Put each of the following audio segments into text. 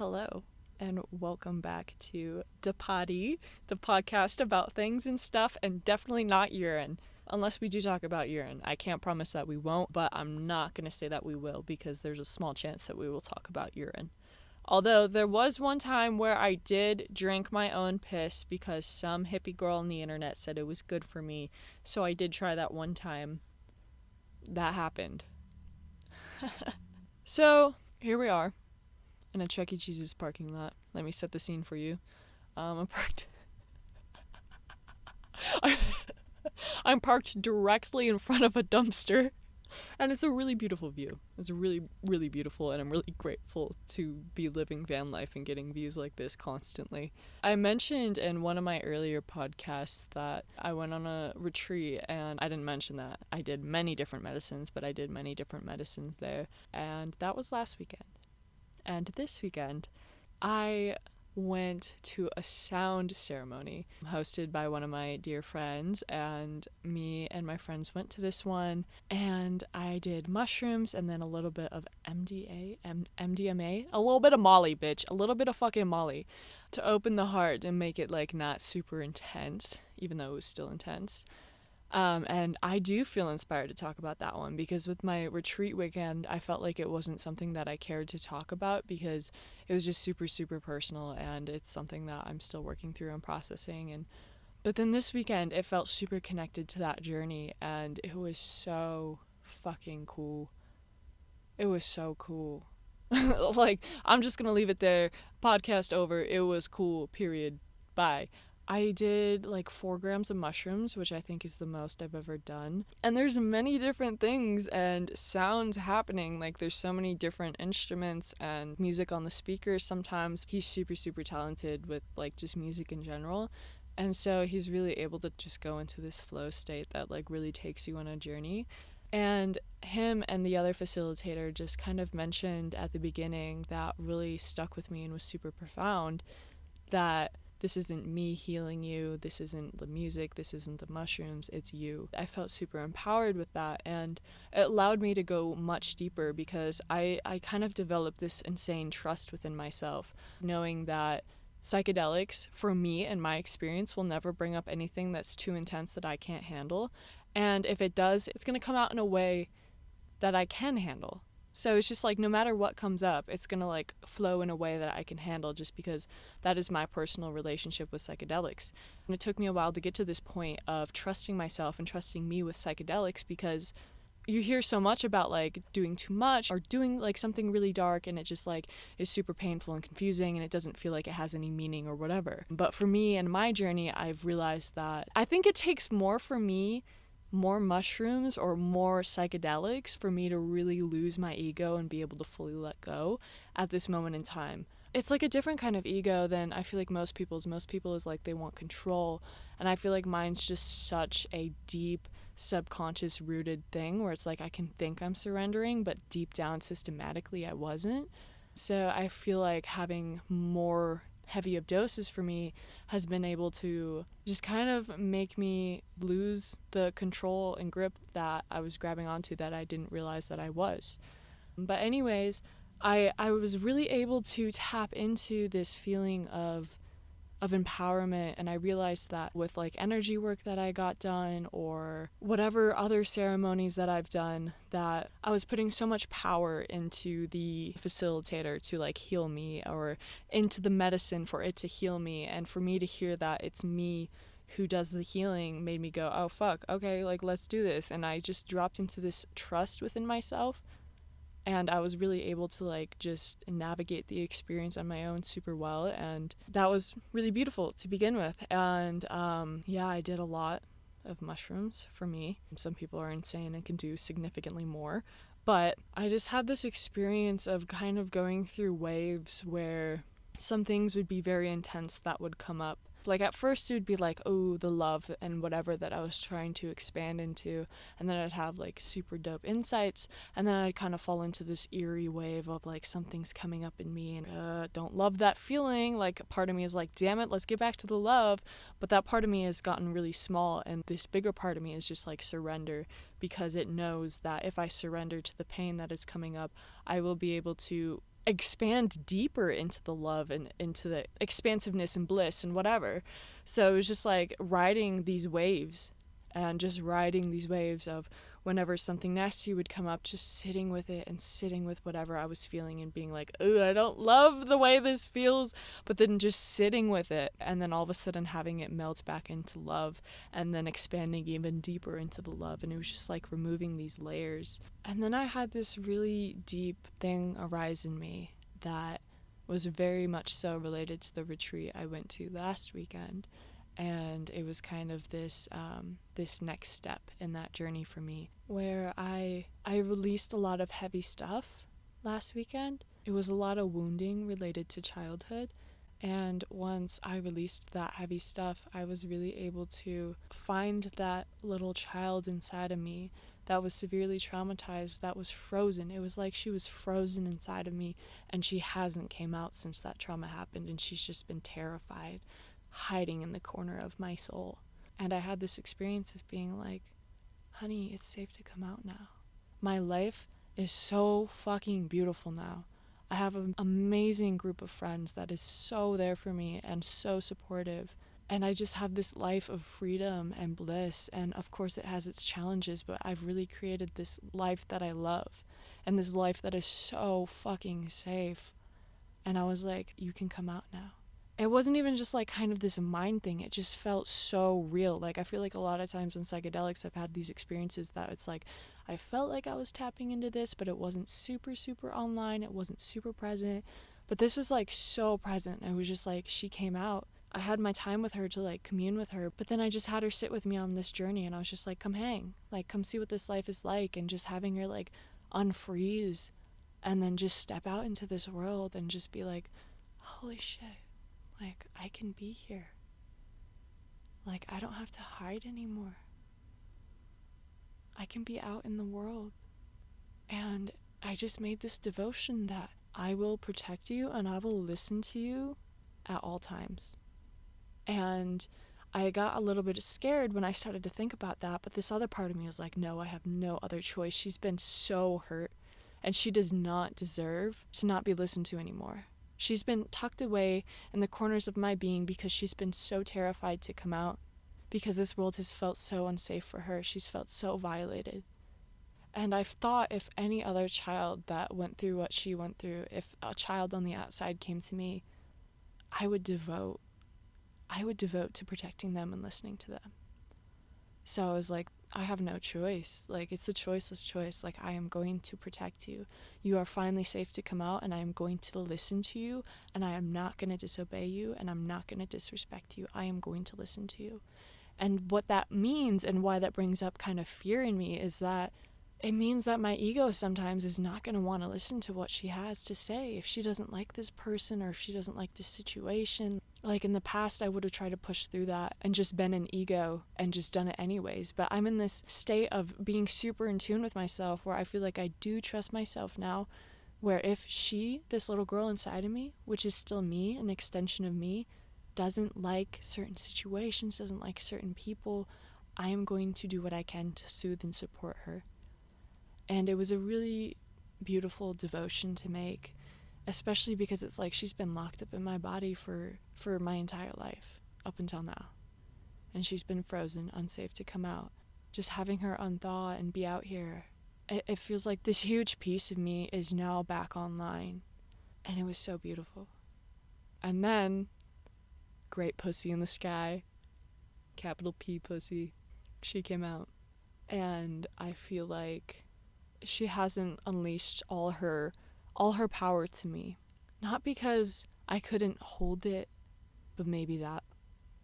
Hello, and welcome back to DaPoddy, the podcast about things and stuff, and definitely not urine. Unless we do talk about urine. I can't promise that we won't, but I'm not going to say that we will because there's a small chance that we will talk about urine. Although there was one time where I did drink my own piss because some hippie girl on the internet said it was good for me, so I did try that one time. That happened. So, here we are. In a Chuck E. Cheese's parking lot. Let me set the scene for you. I'm parked. I'm parked directly in front of a dumpster, and it's a really beautiful view. It's really, really beautiful, and I'm really grateful to be living van life and getting views like this constantly. I mentioned in one of my earlier podcasts that I went on a retreat, and I didn't mention that. I did many different medicines, but I did many different medicines there, and that was last weekend. And this weekend, I went to a sound ceremony hosted by one of my dear friends, and me and my friends went to this one, and I did mushrooms and then a little bit of MDMA, a little bit of Molly, bitch, a little bit of fucking Molly to open the heart and make it like not super intense, even though it was still intense. And I do feel inspired to talk about that one because with my retreat weekend, I felt like it wasn't something that I cared to talk about because it was just super, super personal, and it's something that I'm still working through and processing. But then this weekend, it felt super connected to that journey, and it was so fucking cool. It was so cool. Like, I'm just gonna leave it there. Podcast over. It was cool. Period. Bye. I did like 4 grams of mushrooms, which I think is the most I've ever done. And there's many different things and sounds happening. Like there's so many different instruments and music on the speakers. Sometimes he's super, super talented with like just music in general. And so he's really able to just go into this flow state that like really takes you on a journey. And him and the other facilitator just kind of mentioned at the beginning that really stuck with me and was super profound, that this isn't me healing you, this isn't the music, this isn't the mushrooms, it's you. I felt super empowered with that, and it allowed me to go much deeper because I kind of developed this insane trust within myself, knowing that psychedelics, for me and my experience, will never bring up anything that's too intense that I can't handle. And if it does, it's going to come out in a way that I can handle. So it's just like no matter what comes up, it's going to like flow in a way that I can handle just because that is my personal relationship with psychedelics. And it took me a while to get to this point of trusting myself and trusting me with psychedelics because you hear so much about like doing too much or doing like something really dark and it just like is super painful and confusing and it doesn't feel like it has any meaning or whatever. But for me and my journey, I've realized that I think it takes more mushrooms or more psychedelics for me to really lose my ego and be able to fully let go at this moment in time. It's like a different kind of ego than I feel like most people's. Most people is like they want control, and I feel like mine's just such a deep subconscious rooted thing where it's like I can think I'm surrendering, but deep down systematically I wasn't. So I feel like having more heavy of doses for me has been able to just kind of make me lose the control and grip that I was grabbing onto that I didn't realize that I was. But anyways, I was really able to tap into this feeling of empowerment, and I realized that with like energy work that I got done or whatever other ceremonies that I've done, that I was putting so much power into the facilitator to like heal me or into the medicine for it to heal me, and for me to hear that it's me who does the healing made me go, oh fuck, okay, like let's do this. And I just dropped into this trust within myself, and I was really able to like just navigate the experience on my own super well, and that was really beautiful to begin with. And yeah, I did a lot of mushrooms for me. Some people are insane and can do significantly more, but I just had this experience of kind of going through waves where some things would be very intense that would come up. Like at first it would be like, oh, the love and whatever that I was trying to expand into, and then I'd have like super dope insights, and then I'd kind of fall into this eerie wave of like something's coming up in me and don't love that feeling. Like part of me is like, damn it, let's get back to the love, but that part of me has gotten really small, and this bigger part of me is just like surrender, because it knows that if I surrender to the pain that is coming up, I will be able to expand deeper into the love and into the expansiveness and bliss and whatever. So it was just like riding these waves and just riding these waves of whenever something nasty would come up, just sitting with it and sitting with whatever I was feeling and being like, ugh, I don't love the way this feels, but then just sitting with it and then all of a sudden having it melt back into love and then expanding even deeper into the love. And it was just like removing these layers. And then I had this really deep thing arise in me that was very much so related to the retreat I went to last weekend. And it was kind of this this next step in that journey for me, where I released a lot of heavy stuff last weekend. It was a lot of wounding related to childhood, and once I released that heavy stuff, I was really able to find that little child inside of me that was severely traumatized, that was frozen. It was like she was frozen inside of me, and she hasn't came out since that trauma happened, and she's just been terrified, hiding in the corner of my soul. And I had this experience of being like, honey, it's safe to come out now. My life is so fucking beautiful now. I have an amazing group of friends that is so there for me and so supportive. And I just have this life of freedom and bliss. And of course it has its challenges, but I've really created this life that I love and this life that is so fucking safe. And I was like, you can come out now. It wasn't even just like kind of this mind thing. It just felt so real. Like I feel like a lot of times in psychedelics I've had these experiences that it's like I felt like I was tapping into this, but it wasn't super online. It wasn't super present. But this was like so present. It was just like she came out. I had my time with her to like commune with her, but then I just had her sit with me on this journey, and I was just like, come hang. Like come see what this life is like, and just having her like unfreeze and then just step out into this world and just be like, holy shit. Like, I can be here. Like, I don't have to hide anymore. I can be out in the world. And I just made this devotion that I will protect you and I will listen to you at all times. And I got a little bit scared when I started to think about that, but this other part of me was like, no, I have no other choice. She's been so hurt, and she does not deserve to not be listened to anymore. She's been tucked away in the corners of my being because she's been so terrified to come out, because this world has felt so unsafe for her. She's felt so violated. And I've thought if any other child that went through what she went through, if a child on the outside came to me, I would devote to protecting them and listening to them. So I was like, I have no choice. Like, it's a choiceless choice. Like, I am going to protect you. You are finally safe to come out, and I am going to listen to you, and I am not going to disobey you, and I'm not going to disrespect you. I am going to listen to you. And what that means, and why that brings up kind of fear in me, is that it means that my ego sometimes is not going to want to listen to what she has to say if she doesn't like this person or if she doesn't like this situation. Like in the past, I would have tried to push through that and just been an ego and just done it anyways. But I'm in this state of being super in tune with myself where I feel like I do trust myself now, where if she, this little girl inside of me, which is still me, an extension of me, doesn't like certain situations, doesn't like certain people, I am going to do what I can to soothe and support her. And it was a really beautiful devotion to make, especially because it's like she's been locked up in my body for my entire life up until now. And she's been frozen, unsafe to come out. Just having her unthaw and be out here, it feels like this huge piece of me is now back online. And it was so beautiful. And then, great pussy in the sky, capital P pussy, she came out. And I feel like she hasn't unleashed all her power to me. Not because I couldn't hold it, but maybe that.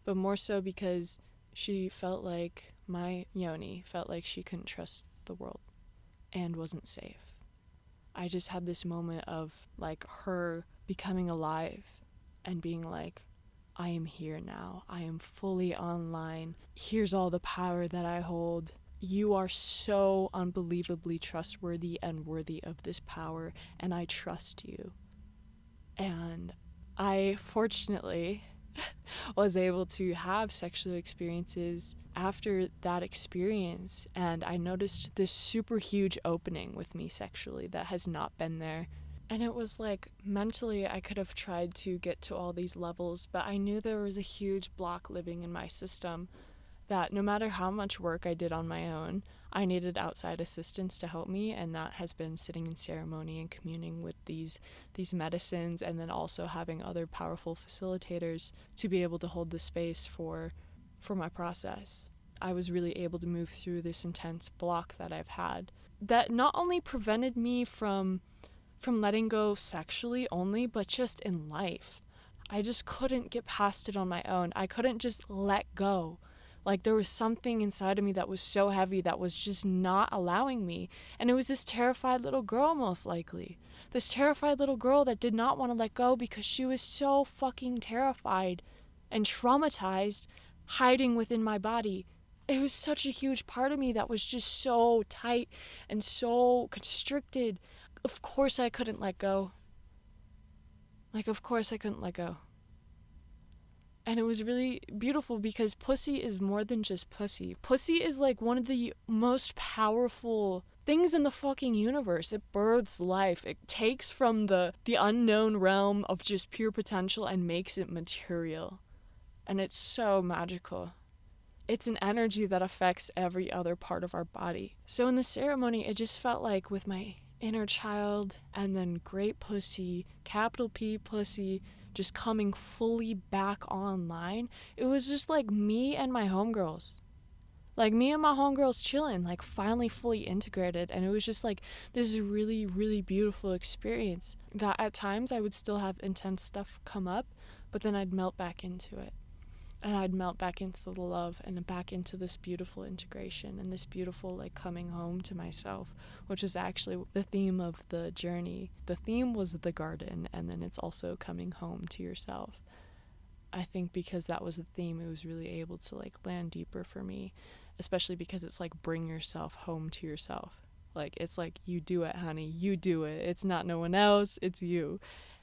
But more so because she felt like my yoni felt like she couldn't trust the world and wasn't safe. I just had this moment of like her becoming alive and being like, I am here now. I am fully online. Here's all the power that I hold. You are so unbelievably trustworthy and worthy of this power, and I trust you. And I fortunately was able to have sexual experiences after that experience, and I noticed this super huge opening with me sexually that has not been there And it was like, mentally, I could have tried to get to all these levels, but I knew there was a huge block living in my system that no matter how much work I did on my own, I needed outside assistance to help me, and that has been sitting in ceremony and communing with these medicines, and then also having other powerful facilitators to be able to hold the space for my process. I was really able to move through this intense block that I've had that not only prevented me from letting go sexually only, but just in life. I just couldn't get past it on my own. I couldn't just let go. Like, there was something inside of me that was so heavy that was just not allowing me. And it was this terrified little girl, most likely. This terrified little girl that did not want to let go because she was so fucking terrified and traumatized, hiding within my body. It was such a huge part of me that was just so tight and so constricted. Of course I couldn't let go. Of course I couldn't let go. And it was really beautiful because pussy is more than just pussy. Pussy is like one of the most powerful things in the fucking universe. It births life. It takes from the unknown realm of just pure potential and makes it material. And it's so magical. It's an energy that affects every other part of our body. So in the ceremony, it just felt like with my inner child and then great pussy, capital P pussy, just coming fully back online, it was just like me and my homegirls. Like me and my homegirls chilling, like finally fully integrated. And it was just like this really, really beautiful experience that at times I would still have intense stuff come up, but then I'd melt back into it. And I'd melt back into the love and back into this beautiful integration and this beautiful like coming home to myself, which is actually the theme of the journey. The theme was the garden, and then it's also coming home to yourself. I think because that was the theme, it was really able to like land deeper for me, especially because it's like bring yourself home to yourself. Like it's like, you do it, honey, you do it. It's not no one else, it's you.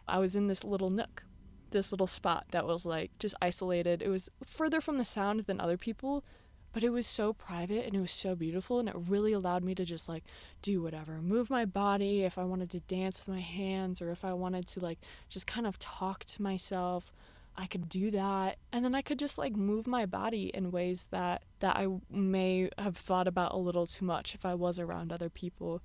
I was in this little nook, this little spot that was like just isolated. It was further from the sound than other people, but it was so private and it was so beautiful, and it really allowed me to just like do whatever, move my body. If I wanted to dance with my hands, or if I wanted to like just kind of talk to myself, I could do that. And then I could just like move my body in ways that I may have thought about a little too much if I was around other people.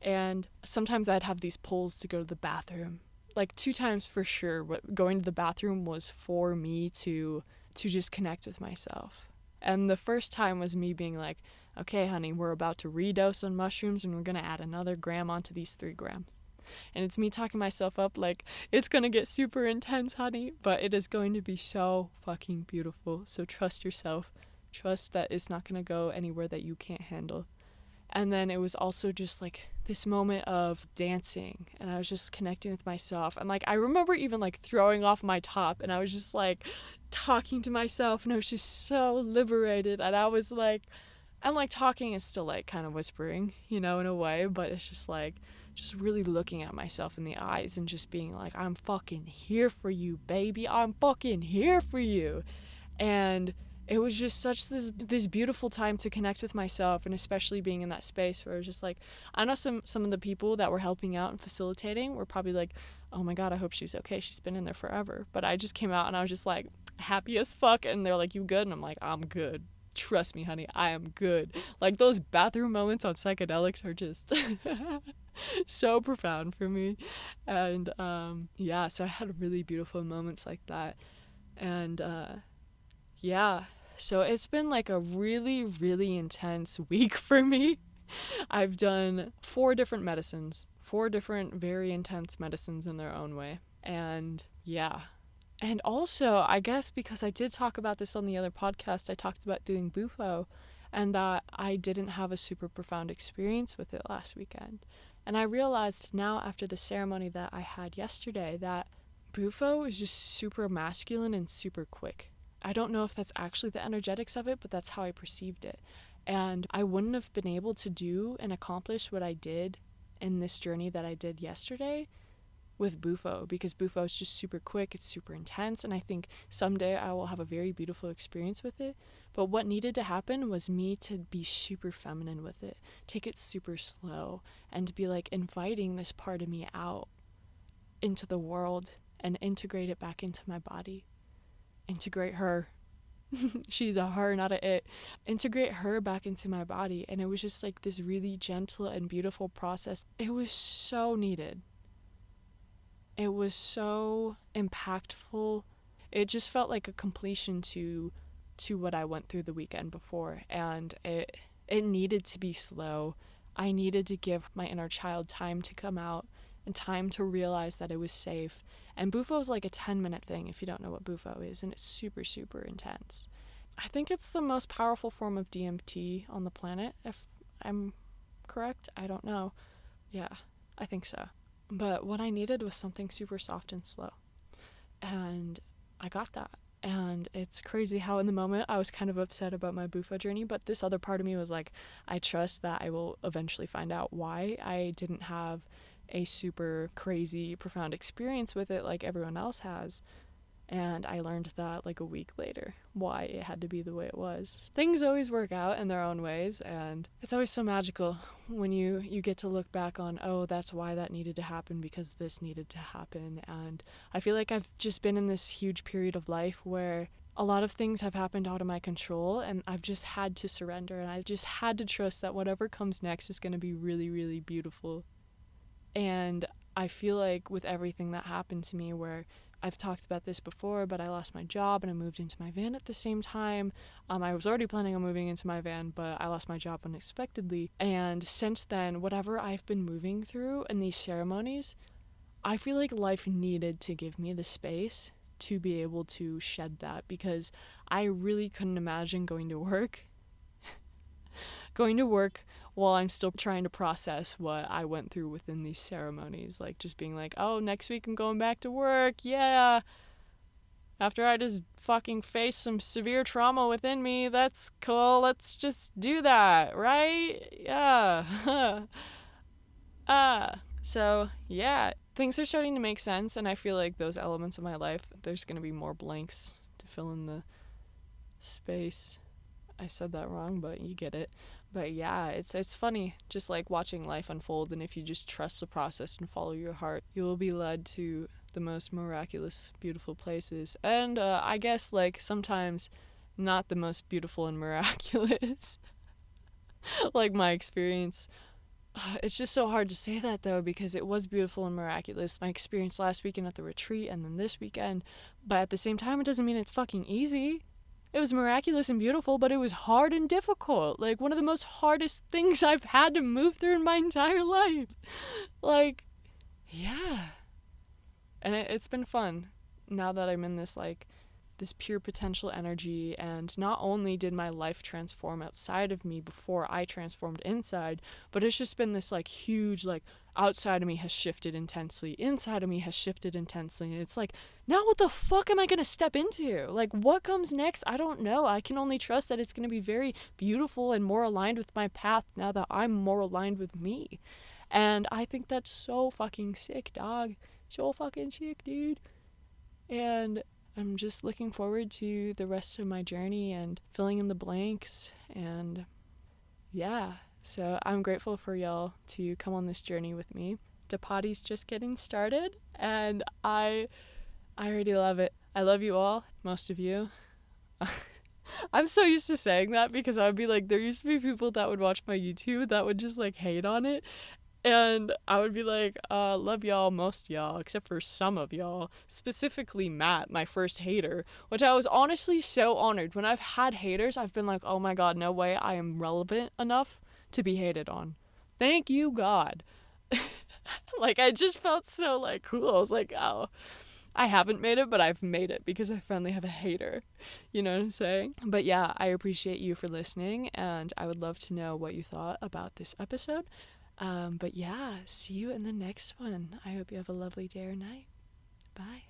And sometimes I'd have these pulls to go to the bathroom, like 2 times for sure. Going to the bathroom was for me to just connect with myself. And the first time was me being like, okay, honey, we're about to redose on mushrooms and we're going to add another gram onto these 3 grams. And it's me talking myself up like, it's going to get super intense, honey, but it is going to be so fucking beautiful. So trust yourself. Trust that it's not going to go anywhere that you can't handle. And then it was also just like this moment of dancing, and I was just connecting with myself. And like I remember even like throwing off my top, and I was just like talking to myself, and I was just so liberated. And I was like, I'm like talking and still like kind of whispering, you know, in a way, but it's just like just really looking at myself in the eyes and just being like, I'm fucking here for you, baby. I'm fucking here for you. And it was just such this beautiful time to connect with myself, and especially being in that space where it was just like, I know some of the people that were helping out and facilitating were probably like, oh my God, I hope she's okay. She's been in there forever. But I just came out and I was just like happy as fuck. And they're like, you good? And I'm like, I'm good. Trust me, honey, I am good. Like those bathroom moments on psychedelics are just so profound for me. And yeah, so I had really beautiful moments like that. And yeah, so it's been like a really, really intense week for me. I've done 4 different medicines, 4 different very intense medicines in their own way. And yeah. And also, I guess because I did talk about this on the other podcast, I talked about doing Bufo, and that I didn't have a super profound experience with it last weekend. And I realized now after the ceremony that I had yesterday that Bufo is just super masculine and super quick. I don't know if that's actually the energetics of it, but that's how I perceived it. And I wouldn't have been able to do and accomplish what I did in this journey that I did yesterday with Bufo, because Bufo is just super quick, it's super intense, and I think someday I will have a very beautiful experience with it. But what needed to happen was me to be super feminine with it, take it super slow, and to be like inviting this part of me out. into the world and integrate it back into my body. Integrate her. She's a her, not a it. Integrate her back into my body. And it was just like this really gentle and beautiful process. It was so needed. It was so impactful. It just felt like a completion to what I went through the weekend before. And it needed to be slow. I needed to give my inner child time to come out and time to realize that it was safe. And Bufo is like a 10-minute thing if you don't know what Bufo is, and it's super, super intense. I think it's the most powerful form of DMT on the planet, if I'm correct. I don't know. Yeah, I think so. But what I needed was something super soft and slow. And I got that. And it's crazy how in the moment I was kind of upset about my Bufo journey, but this other part of me was like, I trust that I will eventually find out why I didn't have a super crazy, profound experience with it like everyone else has. And I learned that like a week later, why it had to be the way it was. Things always work out in their own ways, and it's always so magical when you get to look back on, oh, that's why that needed to happen, because this needed to happen. And I feel like I've just been in this huge period of life where a lot of things have happened out of my control, and I've just had to surrender, and I just had to trust that whatever comes next is going to be really, really beautiful. And I feel like with everything that happened to me, where I've talked about this before, but I lost my job and I moved into my van at the same time. I was already planning on moving into my van, but I lost my job unexpectedly. And since then, whatever I've been moving through in these ceremonies, I feel like life needed to give me the space to be able to shed that, because I really couldn't imagine going to work while I'm still trying to process what I went through within these ceremonies. Like, just being like, oh, next week I'm going back to work, yeah. After I just fucking face some severe trauma within me, that's cool, let's just do that, right? Yeah. So, yeah, things are starting to make sense, and I feel like those elements of my life, there's going to be more blanks to fill in the space. I said that wrong, but you get it. But yeah, it's funny just like watching life unfold, and if you just trust the process and follow your heart, you will be led to the most miraculous, beautiful places. And I guess like sometimes not the most beautiful and miraculous, like my experience. It's just so hard to say that though, because it was beautiful and miraculous. My experience last weekend at the retreat and then this weekend, but at the same time, it doesn't mean it's fucking easy. It was miraculous and beautiful, but it was hard and difficult. Like, one of the most hardest things I've had to move through in my entire life. Like, yeah. And it's been fun now that I'm in this, like, this pure potential energy. And not only did my life transform outside of me before I transformed inside, but it's just been this, like, huge, like, outside of me has shifted intensely, inside of me has shifted intensely, and it's like, now what the fuck am I gonna step into? Like, what comes next? I don't know. I can only trust that it's gonna be very beautiful and more aligned with my path now that I'm more aligned with me. And I think that's so fucking sick, dog. So fucking sick, dude. And I'm just looking forward to the rest of my journey and filling in the blanks. And yeah, so I'm grateful for y'all to come on this journey with me. DaPoddy's just getting started, and I already love it. I love you all, most of you. I'm so used to saying that, because I would be like, there used to be people that would watch my YouTube that would just like hate on it. And I would be like, love y'all, most y'all, except for some of y'all, specifically Matt, my first hater, which I was honestly so honored. When I've had haters, I've been like, oh my god, no way I am relevant enough to be hated on. Thank you, God. Like, I just felt so, like, cool. I was like, oh, I haven't made it, but I've made it because I finally have a hater. You know what I'm saying? But yeah, I appreciate you for listening, and I would love to know what you thought about this episode. But yeah, see you in the next one. I hope you have a lovely day or night. Bye.